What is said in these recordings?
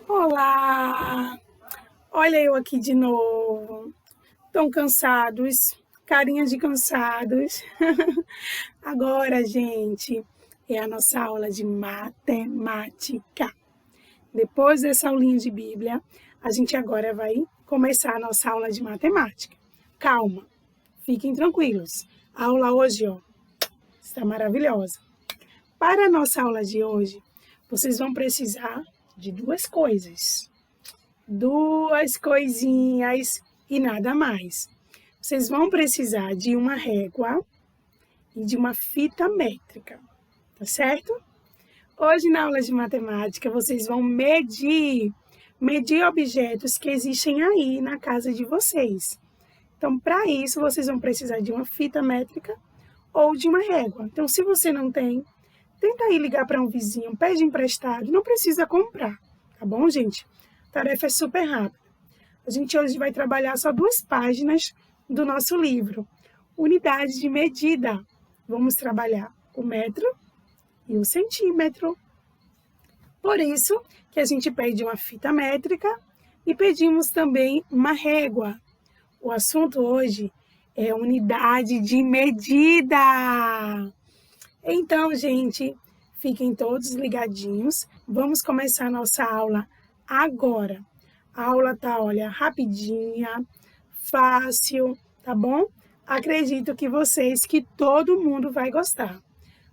Olá! Olha eu aqui de novo. Tão cansados, carinha de cansados. Agora, gente, é a nossa aula de matemática. Depois dessa aulinha de Bíblia, a gente agora vai começar a nossa aula de matemática. Calma, fiquem tranquilos. A aula hoje, está maravilhosa. Para a nossa aula de hoje, vocês vão precisar de duas coisas. Duas coisinhas e nada mais. Vocês vão precisar de uma régua e de uma fita métrica, tá certo? Hoje, na aula de matemática, vocês vão medir objetos que existem aí na casa de vocês. Então, para isso, vocês vão precisar de uma fita métrica ou de uma régua. Então, se você não tem, tenta aí ligar para um vizinho, pede emprestado, não precisa comprar, tá bom, gente? A tarefa é super rápida. A gente hoje vai trabalhar só 2 páginas do nosso livro. Unidade de medida. Vamos trabalhar o metro e o centímetro. Por isso que a gente pede uma fita métrica e pedimos também uma régua. O assunto hoje é unidade de medida. Então, gente, fiquem todos ligadinhos. Vamos começar a nossa aula agora. A aula tá, olha, rapidinha, fácil, tá bom? Acredito que todo mundo vai gostar.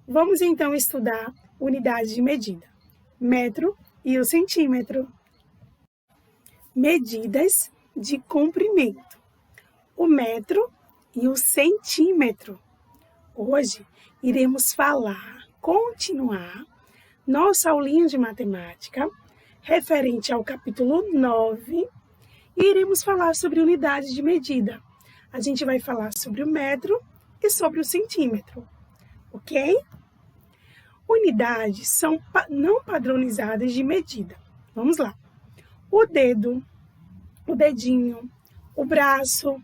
Vamos então estudar unidade de medida. Metro e o centímetro. Medidas de comprimento. O metro e o centímetro. Hoje iremos continuar nossa aulinha de matemática referente ao capítulo 9 e iremos falar sobre unidade de medida. A gente vai falar sobre o metro e sobre o centímetro, ok? Unidades são não padronizadas de medida. Vamos lá. O dedo, o dedinho, o braço,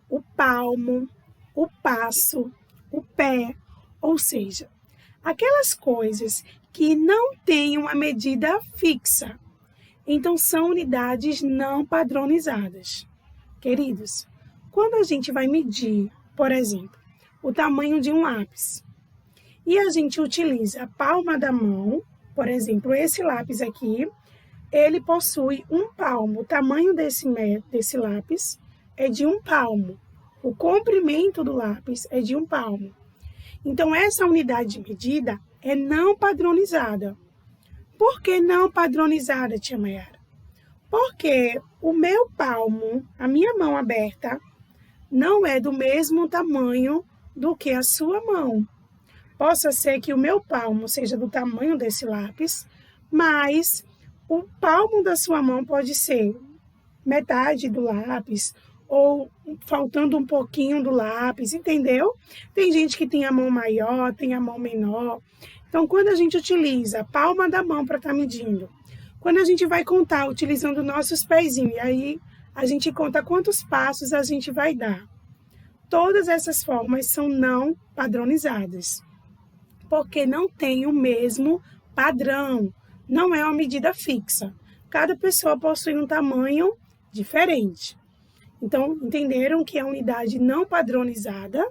o palmo, o passo, o pé, ou seja, aquelas coisas que não têm uma medida fixa. Então, são unidades não padronizadas. Queridos, quando a gente vai medir, por exemplo, o tamanho de um lápis, e a gente utiliza a palma da mão, por exemplo, esse lápis aqui, ele possui um palmo. O tamanho desse lápis é de um palmo. O comprimento do lápis é de um palmo. Então, essa unidade de medida é não padronizada. Por que não padronizada, tia Mayara? Porque o meu palmo, a minha mão aberta, não é do mesmo tamanho do que a sua mão. Possa ser que o meu palmo seja do tamanho desse lápis, mas o palmo da sua mão pode ser metade do lápis ou faltando um pouquinho do lápis, entendeu? Tem gente que tem a mão maior, tem a mão menor. Então, quando a gente utiliza a palma da mão para estar medindo, quando a gente vai contar utilizando nossos pezinhos, e aí a gente conta quantos passos a gente vai dar. Todas essas formas são não padronizadas, porque não tem o mesmo padrão, não é uma medida fixa. Cada pessoa possui um tamanho diferente. Então, entenderam que é unidade não padronizada,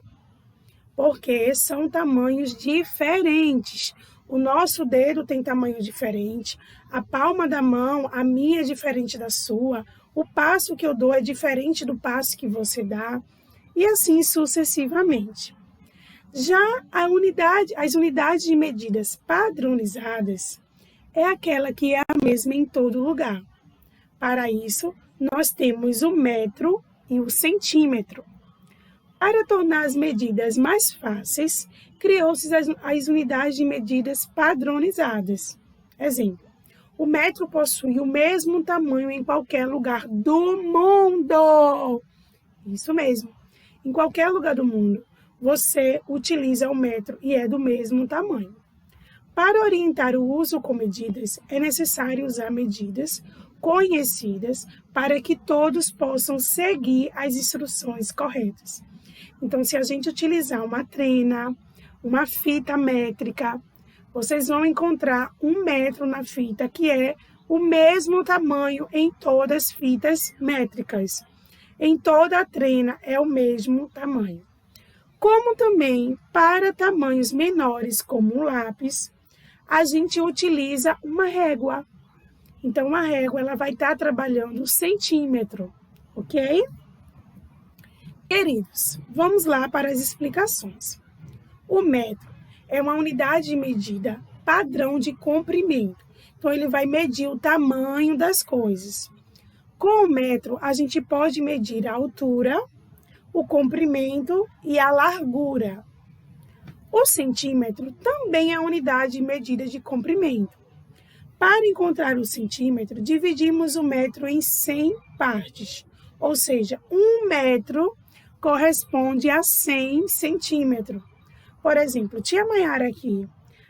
porque são tamanhos diferentes. O nosso dedo tem tamanho diferente, a palma da mão, a minha é diferente da sua, o passo que eu dou é diferente do passo que você dá, e assim sucessivamente. Já as unidades de medidas padronizadas é aquela que é a mesma em todo lugar. Para isso, nós temos o metro e o centímetro. Para tornar as medidas mais fáceis, criou-se as unidades de medidas padronizadas. Exemplo, o metro possui o mesmo tamanho em qualquer lugar do mundo. Isso mesmo, em qualquer lugar do mundo, você utiliza o metro e é do mesmo tamanho. Para orientar o uso com medidas, é necessário usar medidas conhecidas para que todos possam seguir as instruções corretas. Então, se a gente utilizar uma trena, uma fita métrica, vocês vão encontrar 1 metro na fita, que é o mesmo tamanho em todas as fitas métricas. Em toda a trena é o mesmo tamanho. Como também para tamanhos menores, como um lápis, a gente utiliza uma régua. Então, a régua ela vai estar trabalhando o centímetro, ok? Queridos, vamos lá para as explicações. O metro é uma unidade de medida padrão de comprimento. Então, ele vai medir o tamanho das coisas. Com o metro, a gente pode medir a altura, o comprimento e a largura. O centímetro também é a unidade de medida de comprimento. Para encontrar o centímetro, dividimos o metro em 100 partes, ou seja, 1 metro corresponde a 100 centímetros. Por exemplo, tia Maiara aqui,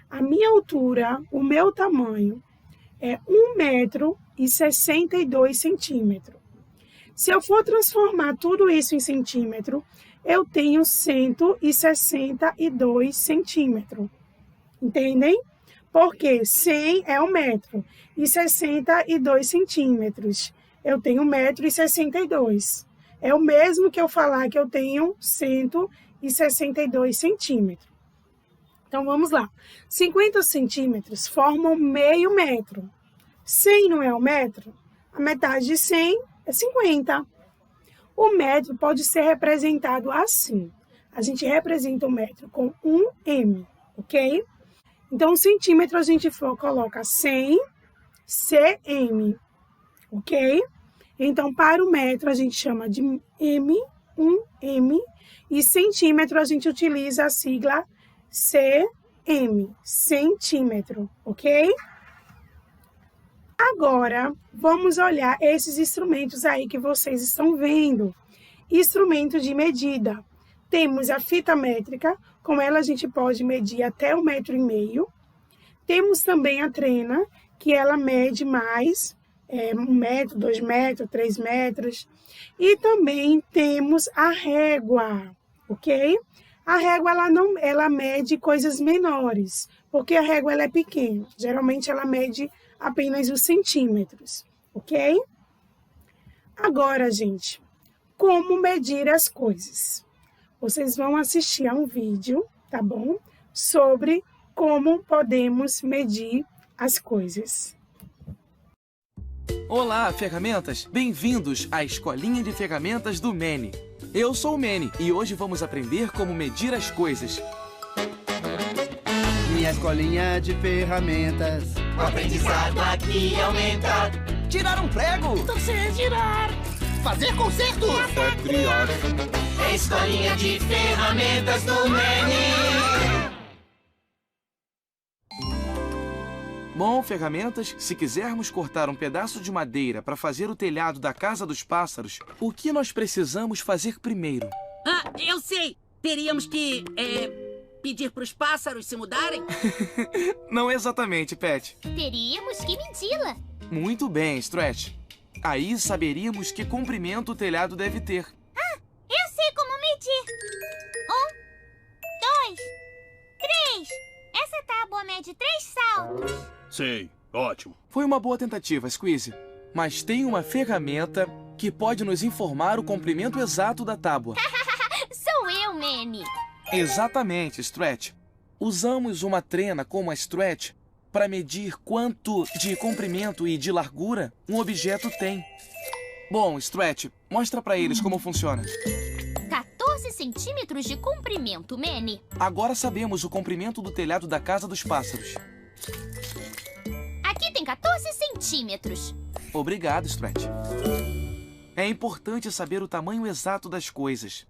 a minha altura, o meu tamanho é 1,62 m. Se eu for transformar tudo isso em centímetro, eu tenho 162 centímetros. Entendem? Porque 100 é 1 metro e 62 centímetros. Eu tenho 1,62 m. É o mesmo que eu falar que eu tenho 162 centímetros. Então, vamos lá. 50 centímetros formam meio metro. 100 não é 1 metro? A metade de 100 é 50. O metro pode ser representado assim. A gente representa o metro com 1 m, ok? Então, o centímetro a gente coloca 100 cm, ok? Então, para o metro a gente chama de m, 1 m, e centímetro a gente utiliza a sigla cm, centímetro, ok? Agora, vamos olhar esses instrumentos aí que vocês estão vendo. Instrumento de medida. Temos a fita métrica, com ela a gente pode medir até 1,5 m. Temos também a trena, que ela mede mais, 1 metro, 2 metros, 3 metros. E também temos a régua, ok? A régua, ela mede coisas menores, porque a régua ela é pequena. Geralmente, ela mede apenas os centímetros, ok? Agora, gente, como medir as coisas? Vocês vão assistir a um vídeo, tá bom? Sobre como podemos medir as coisas. Olá, ferramentas! Bem-vindos à Escolinha de Ferramentas do Mene. Eu sou o Mene e hoje vamos aprender como medir as coisas. Minha escolinha de ferramentas. O aprendizado aqui aumenta. Tirar um prego. Torcer, girar. Fazer concerto. É criar. É escolinha de ferramentas do Mene. Bom, ferramentas, se quisermos cortar um pedaço de madeira para fazer o telhado da casa dos pássaros, o que nós precisamos fazer primeiro? Ah, eu sei! Teríamos que, pedir para os pássaros se mudarem? Não exatamente, Pet. Teríamos que medi-la. Muito bem, Stretch. Aí saberíamos que comprimento o telhado deve ter. Ah, eu sei como medir. 1, 2, 3. Essa tábua mede 3 saltos. Sei, ótimo. Foi uma boa tentativa, Squeezy. Mas tem uma ferramenta que pode nos informar o comprimento exato da tábua. Sou eu, Manny. Exatamente, Stretch. Usamos uma trena como a Stretch para medir quanto de comprimento e de largura um objeto tem. Bom, Stretch, mostra para eles como funciona. 14 centímetros de comprimento, Manny. Agora sabemos o comprimento do telhado da casa dos pássaros. Aqui tem 14 centímetros. Obrigado, Stretch. É importante saber o tamanho exato das coisas.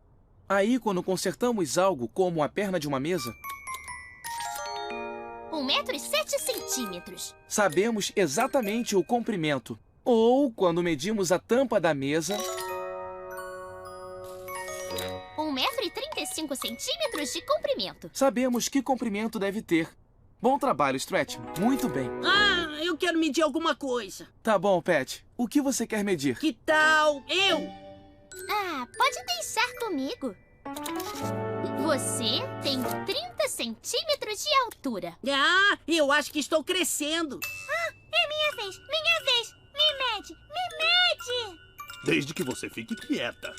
Aí, quando consertamos algo, como a perna de uma mesa, 1,07 m. Sabemos exatamente o comprimento. Ou, quando medimos a tampa da mesa, 1,35 m de comprimento. Sabemos que comprimento deve ter. Bom trabalho, Stretch. Muito bem. Ah, eu quero medir alguma coisa. Tá bom, Pet. O que você quer medir? Que tal eu? Ah, pode deixar comigo. Você tem 30 centímetros de altura. Ah, eu acho que estou crescendo. É minha vez, minha desde que você fique quieta.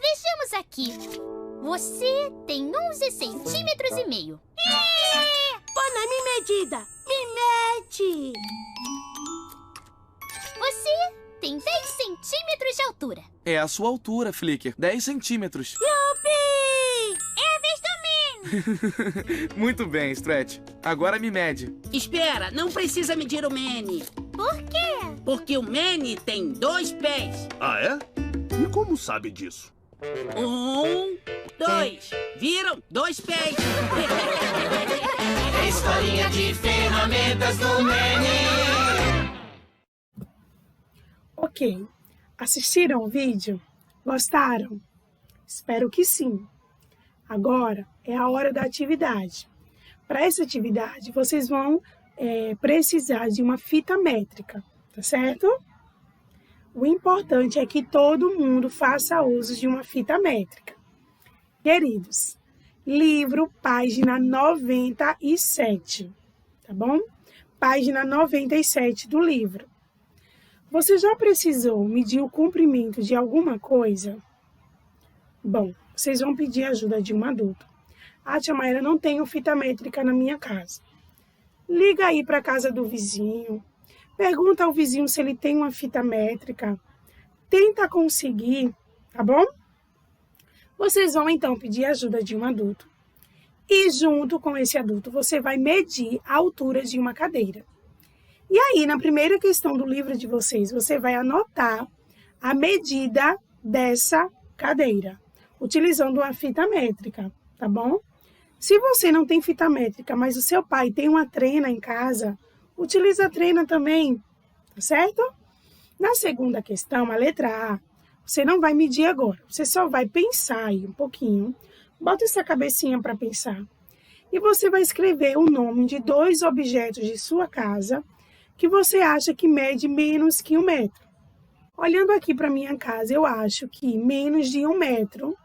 Vejamos aqui. Você tem 11 centímetros e meio. Põe minha medida. Me mede. Você tem 10 centímetros de altura. É a sua altura, Flicker. 10 centímetros. Yupi! É a vez do Manny. Muito bem, Stretch. Agora me mede. Espera, não precisa medir o Manny. Por quê? Porque o Manny tem 2 pés. Ah, é? E como sabe disso? 1, 2. Viram? 2 pés. Escolinha de ferramentas do Manny. Ok. Assistiram o vídeo? Gostaram? Espero que sim. Agora é a hora da atividade. Para essa atividade, vocês vão precisar de uma fita métrica, tá certo? O importante é que todo mundo faça uso de uma fita métrica. Queridos, livro, página 97, tá bom? Página 97 do livro. Você já precisou medir o comprimento de alguma coisa? Bom, vocês vão pedir ajuda de um adulto. Ah, tia Maíra, não tenho fita métrica na minha casa. Liga aí para a casa do vizinho. Pergunta ao vizinho se ele tem uma fita métrica. Tenta conseguir, tá bom? Vocês vão então pedir ajuda de um adulto. E junto com esse adulto, você vai medir a altura de uma cadeira. E aí, na primeira questão do livro de vocês, você vai anotar a medida dessa cadeira, utilizando uma fita métrica, tá bom? Se você não tem fita métrica, mas o seu pai tem uma trena em casa, utiliza a trena também, tá certo? Na segunda questão, a letra A, você não vai medir agora, você só vai pensar aí um pouquinho, bota essa cabecinha para pensar, e você vai escrever o nome de 2 objetos de sua casa que você acha que mede menos que 1 metro. Olhando aqui para minha casa, eu acho que menos de 1 metro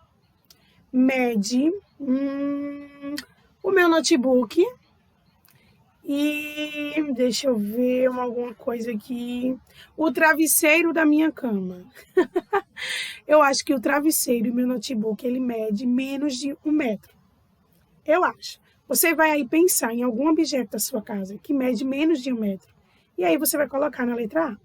mede o meu notebook. E deixa eu ver alguma coisa aqui. O travesseiro da minha cama. Eu acho que o travesseiro e o meu notebook, ele mede menos de 1 metro. Eu acho. Você vai aí pensar em algum objeto da sua casa que mede menos de 1 metro. E aí você vai colocar na letra A.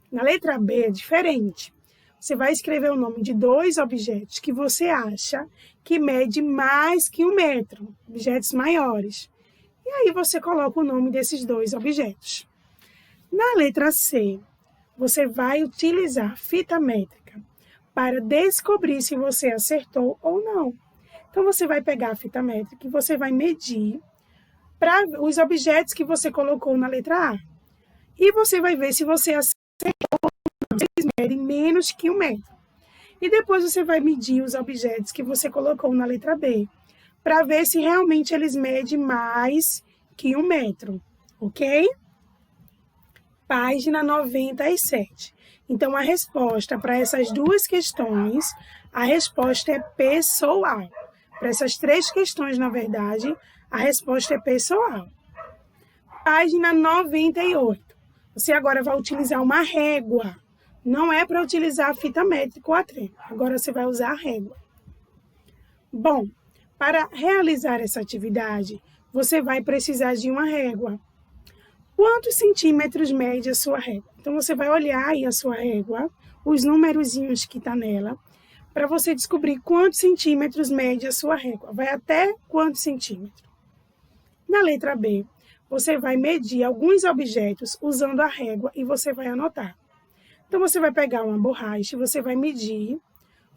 Na letra B é diferente. Você vai escrever o nome de 2 objetos que você acha que mede mais que 1 metro. Objetos maiores. E aí você coloca o nome desses 2 objetos. Na letra C, você vai utilizar fita métrica para descobrir se você acertou ou não. Então, você vai pegar a fita métrica e você vai medir para os objetos que você colocou na letra A. E você vai ver se você acertou ou não. Se eles medem menos que 1 metro. E depois você vai medir os objetos que você colocou na letra B, para ver se realmente eles medem mais que 1 metro, ok? Página 97. Então, a resposta para essas 2 questões, a resposta é pessoal. Para essas 3 questões, na verdade, a resposta é pessoal. Página 98. Você agora vai utilizar uma régua. Não é para utilizar a fita métrica ou a trena. Agora você vai usar a régua. Bom, para realizar essa atividade, você vai precisar de uma régua. Quantos centímetros mede a sua régua? Então, você vai olhar aí a sua régua, os numerozinhos que estão nela, para você descobrir quantos centímetros mede a sua régua. Vai até quantos centímetros? Na letra B, você vai medir alguns objetos usando a régua e você vai anotar. Então, você vai pegar uma borracha e você vai medir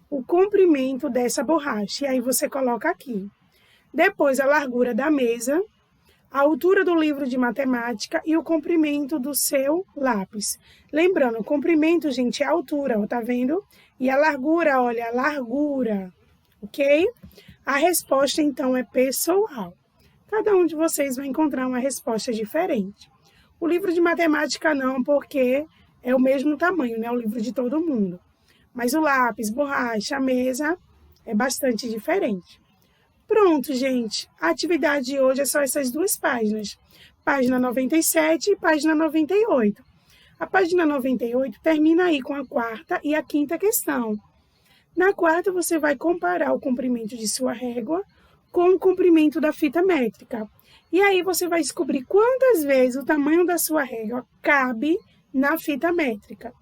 o comprimento dessa borracha. E aí, você coloca aqui. Depois, a largura da mesa, a altura do livro de matemática e o comprimento do seu lápis. Lembrando, o comprimento, gente, é a altura, ó, tá vendo? E a largura, olha, a largura, ok? A resposta, então, é pessoal. Cada um de vocês vai encontrar uma resposta diferente. O livro de matemática não, porque é o mesmo tamanho, né? O livro de todo mundo. Mas o lápis, borracha, a mesa é bastante diferente. Pronto, gente. A atividade de hoje é só essas 2 páginas. Página 97 e página 98. A página 98 termina aí com a quarta e a quinta questão. Na quarta, você vai comparar o comprimento de sua régua com o comprimento da fita métrica. E aí você vai descobrir quantas vezes o tamanho da sua régua cabe na fita métrica.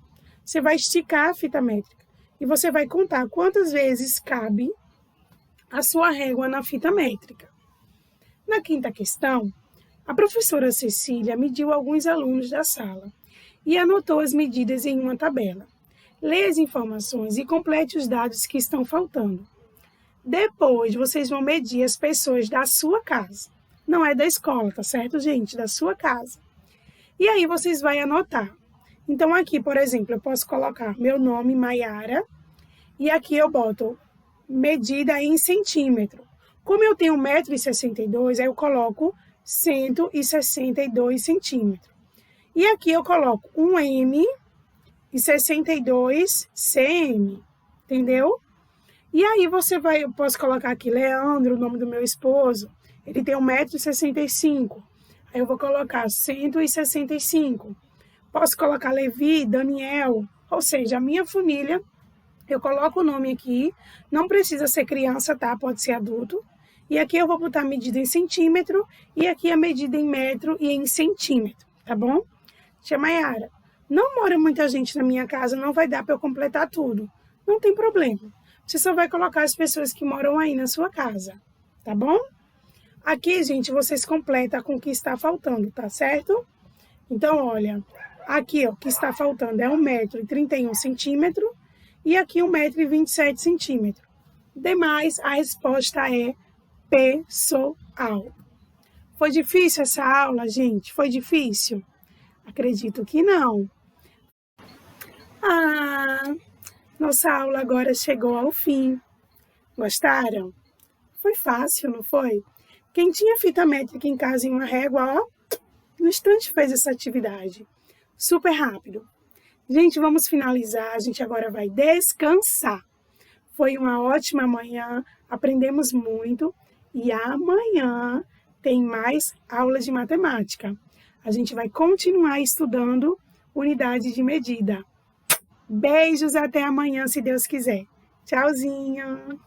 Você vai esticar a fita métrica e você vai contar quantas vezes cabe a sua régua na fita métrica. Na quinta questão, a professora Cecília mediu alguns alunos da sala e anotou as medidas em uma tabela. Leia as informações e complete os dados que estão faltando. Depois, vocês vão medir as pessoas da sua casa. Não é da escola, tá certo, gente? Da sua casa. E aí, vocês vão anotar. Então, aqui, por exemplo, eu posso colocar meu nome, Maiara, e aqui eu boto medida em centímetro. Como eu tenho 1,62 m, aí eu coloco 162 centímetros. E aqui eu coloco 1 m e 62 cm, entendeu? E aí eu posso colocar aqui Leandro, o nome do meu esposo, ele tem 1,65 m, aí eu vou colocar 165. Posso colocar Levi, Daniel, ou seja, a minha família, eu coloco o nome aqui, não precisa ser criança, tá? Pode ser adulto. E aqui eu vou botar a medida em centímetro e aqui a medida em metro e em centímetro, tá bom? Tia Maiara, não mora muita gente na minha casa, não vai dar para eu completar tudo. Não tem problema. Você só vai colocar as pessoas que moram aí na sua casa, tá bom? Aqui, gente, vocês completam com o que está faltando, tá certo? Então, olha, aqui, ó, o que está faltando é 1,31 m e aqui 1,27 m. Demais, a resposta é pessoal. Foi difícil essa aula, gente? Foi difícil? Acredito que não. Nossa aula agora chegou ao fim. Gostaram? Foi fácil, não foi? Quem tinha fita métrica em casa e uma régua, ó, no instante fez essa atividade. Super rápido. Gente, vamos finalizar. A gente agora vai descansar. Foi uma ótima manhã, aprendemos muito e amanhã tem mais aulas de matemática. A gente vai continuar estudando unidade de medida. Beijos, até amanhã, se Deus quiser. Tchauzinho!